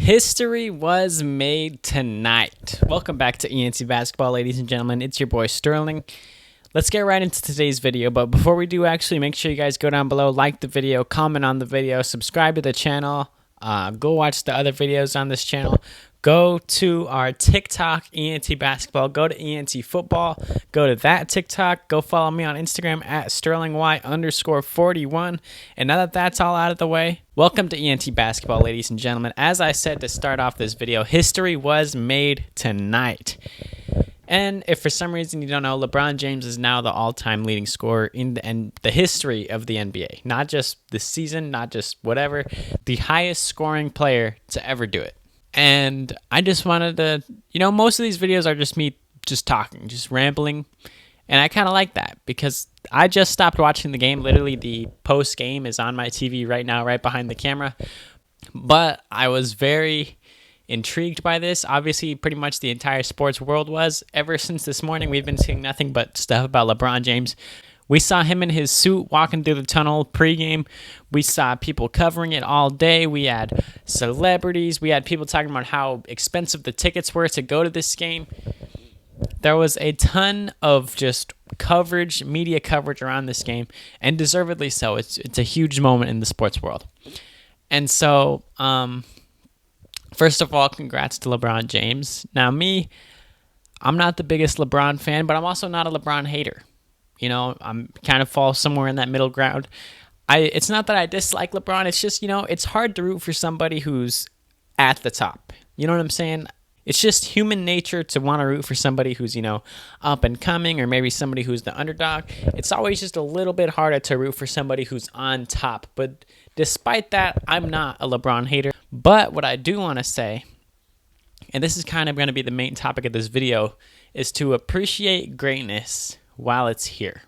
History was made tonight. Welcome back to ENT Basketball, ladies and gentlemen. It's your boy Sterling. Let's get right into today's video, but before we do, actually, make sure you guys go down below, like the video, comment on the video, subscribe to the channel, go watch the other videos on this channel. Go to our TikTok, ENT Basketball. Go to ENT Football. Go to that TikTok. Go follow me on Instagram at SterlingY_41. And now that that's all out of the way, welcome to ENT Basketball, ladies and gentlemen. As I said to start off this video, history was made tonight. And if for some reason you don't know, LeBron James is now the all-time leading scorer in the history of the NBA. Not just this season, not just whatever. The highest scoring player to ever do it. And I just wanted to, most of these videos are just me just talking, just rambling. And I kind of like that because I just stopped watching the game. Literally, the post game is on my TV right now, right behind the camera. But I was very intrigued by this. Obviously, pretty much the entire sports world was. Ever since this morning, we've been seeing nothing but stuff about LeBron James. We saw him in his suit walking through the tunnel pregame. We saw people covering it all day. We had celebrities. We had people talking about how expensive the tickets were to go to this game. There was a ton of just coverage, media coverage around this game, and deservedly so. It's a huge moment in the sports world. And so, first of all, congrats to LeBron James. Now, I'm not the biggest LeBron fan, but I'm also not a LeBron hater. I'm kind of fall somewhere in that middle ground. It's not that I dislike LeBron. It's just, it's hard to root for somebody who's at the top. You know what I'm saying? It's just human nature to want to root for somebody who's, up and coming, or maybe somebody who's the underdog. It's always just a little bit harder to root for somebody who's on top. But despite that, I'm not a LeBron hater. But what I do want to say, and this is kind of going to be the main topic of this video, is to appreciate greatness while it's here.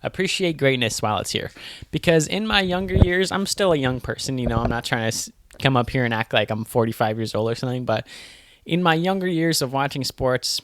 Appreciate greatness while it's here. Because in my younger years, I'm still a young person. I'm not trying to come up here and act like I'm 45 years old or something. But in my younger years of watching sports,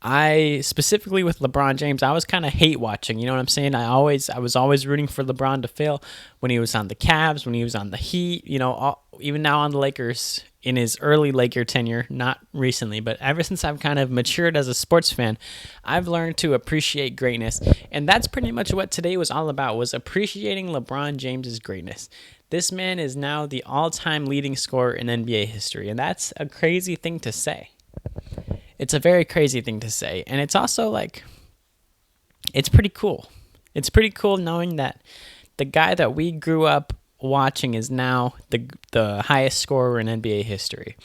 specifically with LeBron James, I was kind of hate watching. You know what I'm saying? I was always rooting for LeBron to fail when he was on the Cavs, when he was on the Heat, even now on the Lakers in his early Laker tenure, not recently, but ever since I've kind of matured as a sports fan, I've learned to appreciate greatness. And that's pretty much what today was all about, was appreciating LeBron James's greatness. This man is now the all-time leading scorer in NBA history, and that's a crazy thing to say. It's a very crazy thing to say, and it's also it's pretty cool. It's pretty cool knowing that the guy that we grew up watching is now the highest scorer in NBA history.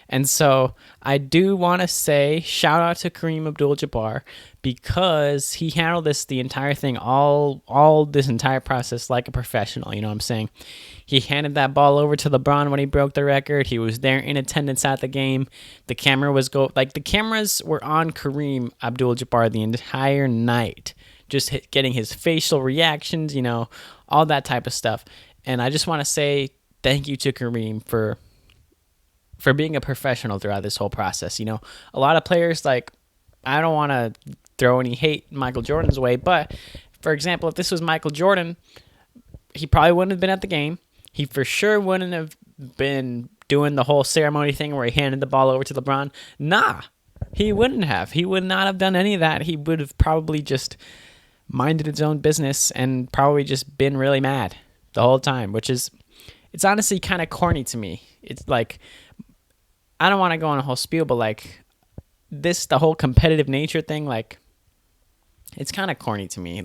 And so I do want to say shout out to Kareem Abdul-Jabbar, because he handled the entire thing, all this entire process like a professional. You know what I'm saying? He handed that ball over to LeBron when he broke the record. He was there in attendance at the game. The cameras were on Kareem Abdul-Jabbar the entire night, just getting his facial reactions, all that type of stuff. And I just want to say thank you to Kareem for being a professional throughout this whole process. A lot of players, I don't want to throw any hate Michael Jordan's way, but for example, if this was Michael Jordan, he probably wouldn't have been at the game. He for sure wouldn't have been doing the whole ceremony thing where he handed the ball over to LeBron. Nah, he wouldn't have. He would not have done any of that. He would have probably just minded his own business and probably just been really mad the whole time, it's honestly kind of corny to me. It's I don't want to go on a whole spiel, but the whole competitive nature thing, it's kind of corny to me.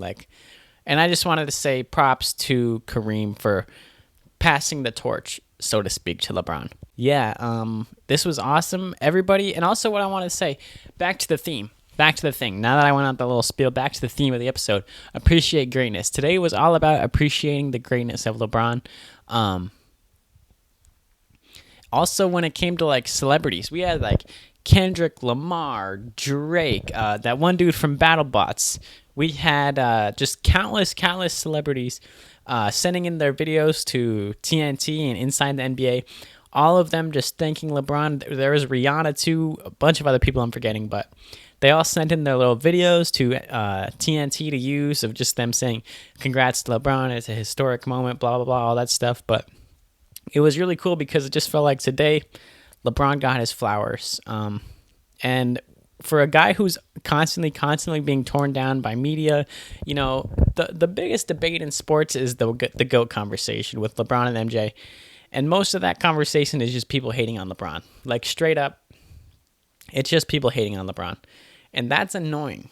And I just wanted to say props to Kareem for passing the torch, so to speak, to LeBron. Yeah, this was awesome, everybody. And also what I want to say, back to the theme. Back to the thing. Now that I went on the little spiel, back to the theme of the episode. Appreciate greatness. Today was all about appreciating the greatness of LeBron. Also, when it came to celebrities, we had Kendrick Lamar, Drake, that one dude from BattleBots. We had just countless celebrities sending in their videos to TNT and Inside the NBA. All of them just thanking LeBron. There was Rihanna too, a bunch of other people I'm forgetting, but they all sent in their little videos to TNT to use of just them saying, congrats to LeBron, it's a historic moment, blah, blah, blah, all that stuff. But it was really cool because it just felt like today LeBron got his flowers. And for a guy who's constantly being torn down by media, the biggest debate in sports is the GOAT conversation with LeBron and MJ. And most of that conversation is just people hating on LeBron. Like, straight up, it's just people hating on LeBron. And that's annoying.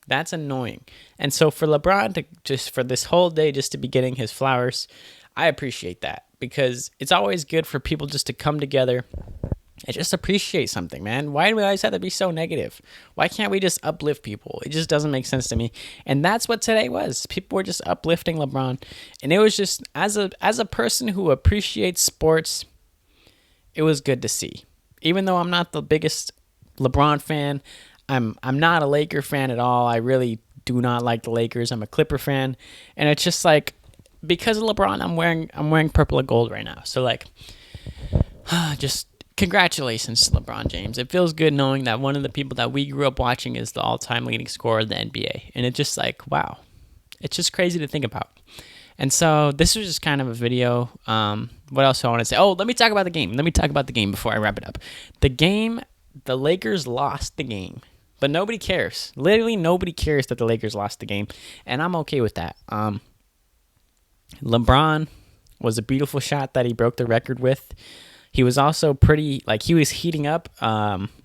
That's annoying. And so for LeBron to just, for this whole day, just to be getting his flowers, I appreciate that, because it's always good for people just to come together and just appreciate something, man. Why do we always have to be so negative? Why can't we just uplift people? It just doesn't make sense to me. And that's what today was. People were just uplifting LeBron. And it was just, as a person who appreciates sports, it was good to see. Even though I'm not the biggest LeBron fan, I'm not a Laker fan at all. I really do not like the Lakers. I'm a Clipper fan. And it's just like, because of LeBron, I'm wearing purple and gold right now. So like, just congratulations to LeBron James. It feels good knowing that one of the people that we grew up watching is the all-time leading scorer of the NBA. And it's just like, wow. It's just crazy to think about. And so this was just kind of a video. What else do I want to say? Oh, let me talk about the game. Let me talk about the game before I wrap it up. The Lakers lost the game. But nobody cares. Literally nobody cares that the Lakers lost the game. And I'm okay with that. LeBron was a beautiful shot that he broke the record with. He was also he was heating up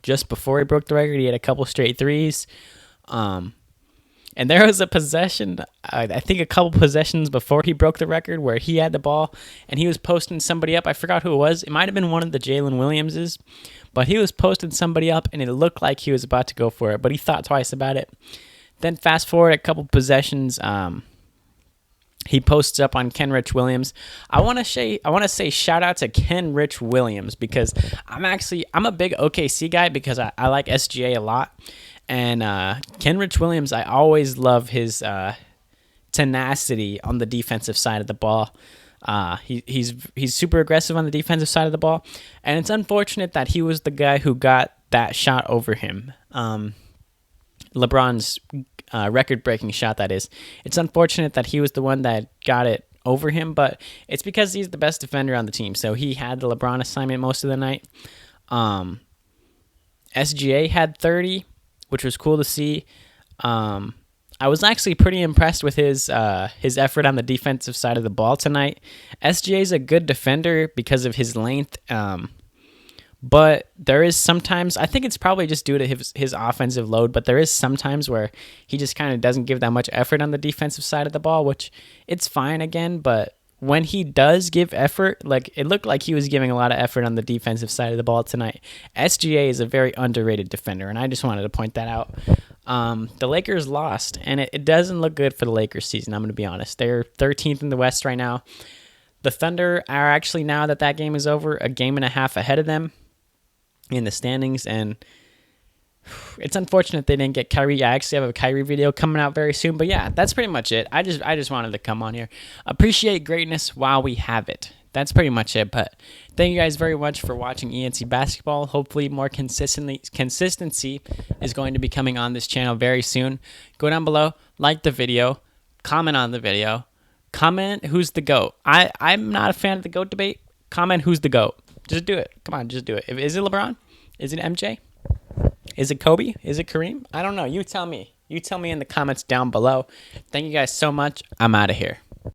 just before he broke the record. He had a couple straight threes. And there was a possession, I think a couple possessions before he broke the record, where he had the ball and he was posting somebody up. I forgot who it was. It might have been one of the Jalen Williamses, but he was posting somebody up and it looked like he was about to go for it, but he thought twice about it. Then fast forward a couple possessions, he posts up on Kenrich Williams. I want to say shout out to Kenrich Williams, because I'm a big OKC guy, because I like SGA a lot. And Kenrich Williams, I always love his tenacity on the defensive side of the ball. He's super aggressive on the defensive side of the ball. And it's unfortunate that he was the guy who got that shot over him. LeBron's record-breaking shot, that is. It's unfortunate that he was the one that got it over him, but it's because he's the best defender on the team. So he had the LeBron assignment most of the night. SGA had 30, which was cool to see. I was actually pretty impressed with his effort on the defensive side of the ball tonight. SGA is a good defender because of his length. But there is sometimes, I think it's probably just due to his offensive load, but there is sometimes where he just kind of doesn't give that much effort on the defensive side of the ball, which it's fine again, but when he does give effort, like it looked like he was giving a lot of effort on the defensive side of the ball tonight. SGA is a very underrated defender, and I just wanted to point that out. The Lakers lost, and it doesn't look good for the Lakers season, I'm going to be honest. They're 13th in the West right now. The Thunder are actually, now that game is over, a game and a half ahead of them in the standings, and it's unfortunate they didn't get Kyrie. I actually have a Kyrie video coming out very soon, but yeah, that's pretty much it. I just wanted to come on here, appreciate greatness while we have it. That's pretty much it. But thank you guys very much for watching ENC basketball. Hopefully more consistency is going to be coming on this channel very soon. Go down below, like the video, comment on the video, comment who's the GOAT. I'm not a fan of the GOAT debate. Comment who's the GOAT. Just do it. Come on, just do it. Is it LeBron? Is it MJ? Is it Kobe? Is it Kareem? I don't know. You tell me. You tell me in the comments down below. Thank you guys so much. I'm out of here.